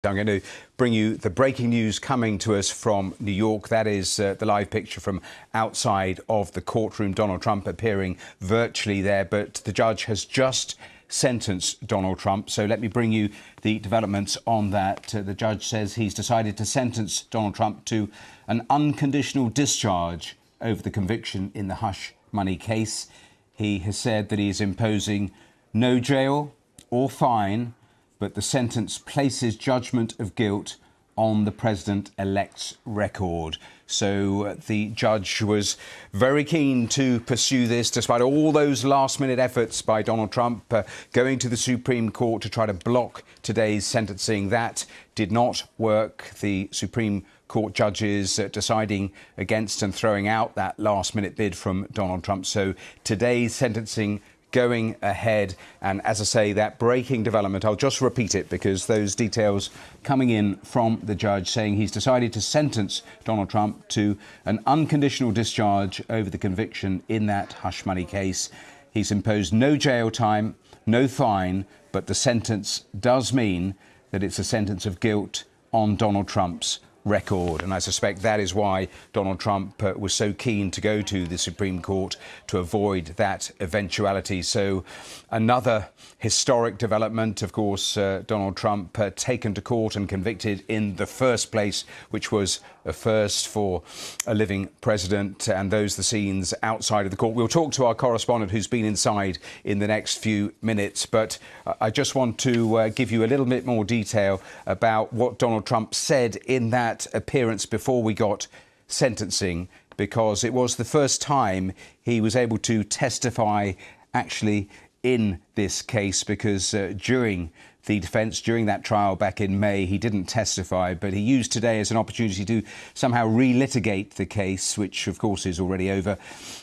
I'm going to bring you the breaking news coming to us from New York. That is the live picture from outside of the courtroom. Donald Trump appearing virtually there, but the judge has just sentenced Donald Trump. So let me bring you the developments on that. The judge says he's decided to sentence Donald Trump to an unconditional discharge over the conviction in the hush money case. He has said that he is imposing no jail or fine, but the sentence places judgment of guilt on the president-elect's record. So the judge was very keen to pursue this, despite all those last-minute efforts by Donald Trump going to the Supreme Court to try to block today's sentencing. That did not work. The Supreme Court judges deciding against and throwing out that last-minute bid from Donald Trump. So today's sentencing going ahead, and as I say, that breaking development, I'll just repeat it because those details coming in from the judge saying he's decided to sentence Donald Trump to an unconditional discharge over the conviction in that hush money case. He's imposed no jail time, no fine, but the sentence does mean that it's a sentence of guilt on Donald Trump's record. And I suspect that is why Donald Trump was so keen to go to the Supreme Court to avoid that eventuality. So another historic development, of course, Donald Trump taken to court and convicted in the first place, which was a first for a living president. And those are the scenes outside of the court. We'll talk to our correspondent who's been inside in the next few minutes. But I just want to give you a little bit more detail about what Donald Trump said in that appearance before we got sentencing, because it was the first time he was able to testify actually in this case, because during the defence, during that trial back in May, he didn't testify, but he used today as an opportunity to somehow relitigate the case, which of course is already over.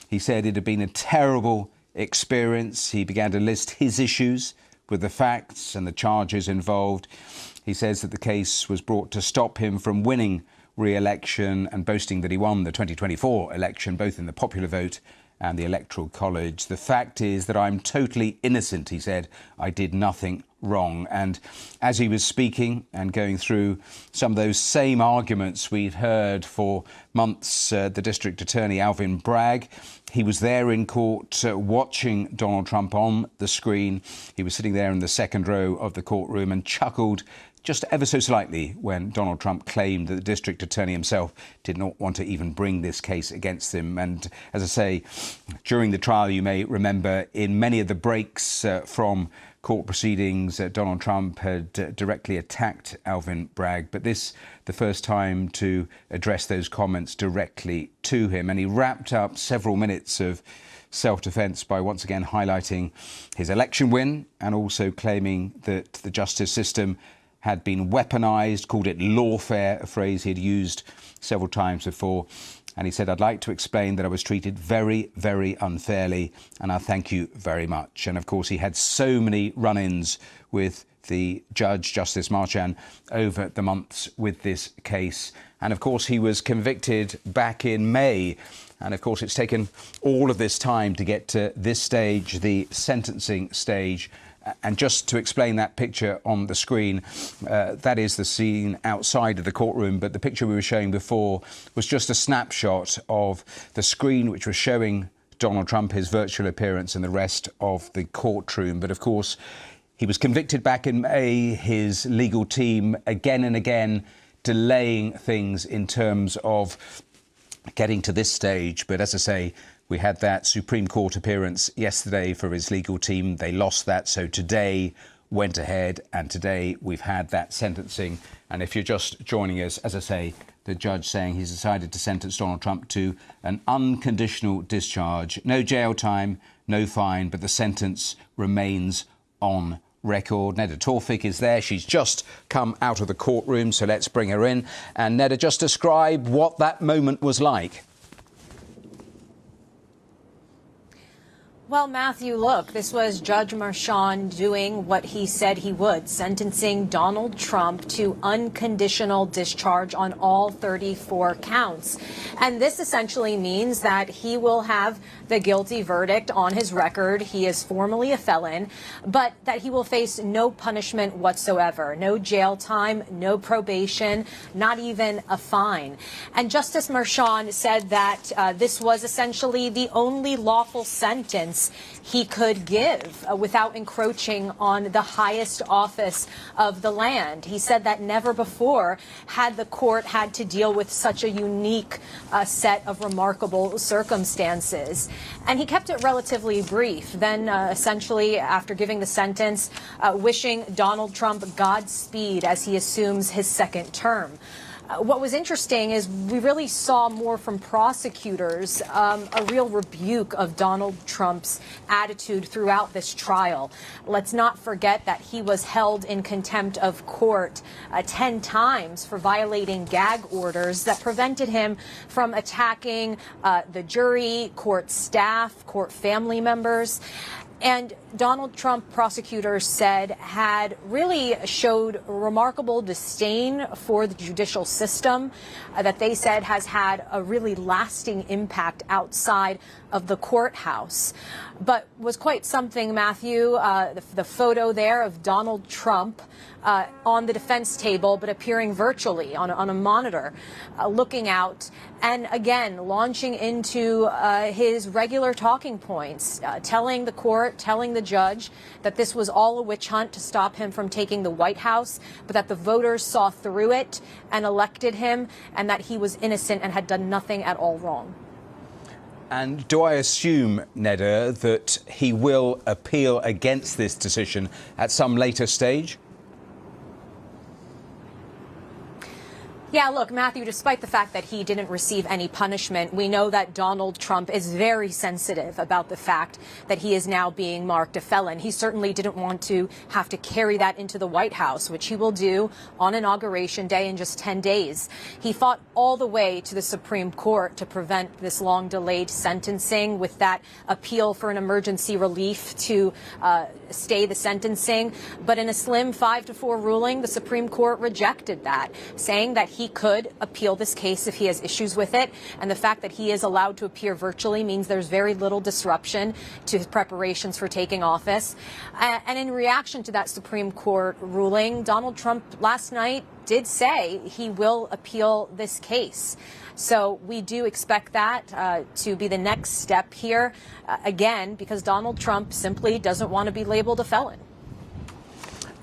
He said it had been a terrible experience. He began to list his issues with the facts and the charges involved. He says that the case was brought to stop him from winning re-election and boasting that he won the 2024 election, both in the popular vote and the Electoral College. The fact is that I'm totally innocent, he said. I did nothing wrong. And as he was speaking and going through some of those same arguments we'd heard for months, the District Attorney Alvin Bragg, he was there in court watching Donald Trump on the screen. He was sitting there in the second row of the courtroom and chuckled just ever so slightly when Donald Trump claimed that the district attorney himself did not want to even bring this case against him. And as I say, during the trial, you may remember in many of the breaks from court proceedings, Donald Trump had directly attacked Alvin Bragg, but this the first time to address those comments directly to him. And he wrapped up several minutes of self-defense by once again highlighting his election win and also claiming that the justice system had been weaponized, called it lawfare, a phrase he had used several times before. And he said, I'd like to explain that I was treated very, very unfairly, and I thank you very much. And of course, he had so many run-ins with the judge, Justice Marchand, over the months with this case. And of course, he was convicted back in May. And of course, it's taken all of this time to get to this stage, the sentencing stage. And just to explain that picture on the screen, that is the scene outside of the courtroom. But the picture we were showing before was just a snapshot of the screen which was showing Donald Trump, his virtual appearance, and the rest of the courtroom. But of course, he was convicted back in May. His legal team again and again delaying things in terms of getting to this stage. But as I say, we had that Supreme Court appearance yesterday for his legal team. They lost that. So today went ahead, and today we've had that sentencing. And if you're just joining us, as I say, the judge saying he's decided to sentence Donald Trump to an unconditional discharge. No jail time, no fine, but the sentence remains on record. Neda Tawfik is there. She's just come out of the courtroom, so let's bring her in. And Neda, just describe what that moment was like. Well, Matthew, look, this was Judge Marchand doing what he said he would, sentencing Donald Trump to unconditional discharge on all 34 counts. And this essentially means that he will have the guilty verdict on his record. He is formally a felon, but that he will face no punishment whatsoever, no jail time, no probation, not even a fine. And Justice Marchand said that this was essentially the only lawful sentence he could give without encroaching on the highest office of the land. He said that never before had the court had to deal with such a unique set of remarkable circumstances. And he kept it relatively brief. Then essentially, after giving the sentence, wishing Donald Trump Godspeed as he assumes his second term. What was interesting is we really saw more from prosecutors, a real rebuke of Donald Trump's attitude throughout this trial. Let's not forget that he was held in contempt of court 10 times for violating gag orders that prevented him from attacking the jury, court staff, court family members. And Donald Trump, prosecutors said, had really showed remarkable disdain for the judicial system that they said has had a really lasting impact outside of the courthouse. But was quite something, Matthew, the photo there of Donald Trump on the defense table, but appearing virtually on a monitor, looking out, and again, launching into his regular talking points, telling the court, telling the judge that this was all a witch hunt to stop him from taking the White House, but that the voters saw through it and elected him, and that he was innocent and had done nothing at all wrong. And do I assume, Neda, that he will appeal against this decision at some later stage? Yeah, look, Matthew, despite the fact that he didn't receive any punishment, we know that Donald Trump is very sensitive about the fact that he is now being marked a felon. He certainly didn't want to have to carry that into the White House, which he will do on Inauguration Day in just 10 days. He fought all the way to the Supreme Court to prevent this long-delayed sentencing with that appeal for an emergency relief to stay the sentencing. But in a slim 5-4 ruling, the Supreme Court rejected that, saying that he could appeal this case if he has issues with it. And the fact that he is allowed to appear virtually means there's very little disruption to his preparations for taking office. And in reaction to that Supreme Court ruling, Donald Trump last night did say he will appeal this case. So we do expect that to be the next step here, again, because Donald Trump simply doesn't want to be labeled a felon.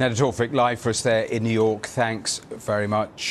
Neda Tawfik live for us there in New York. Thanks very much.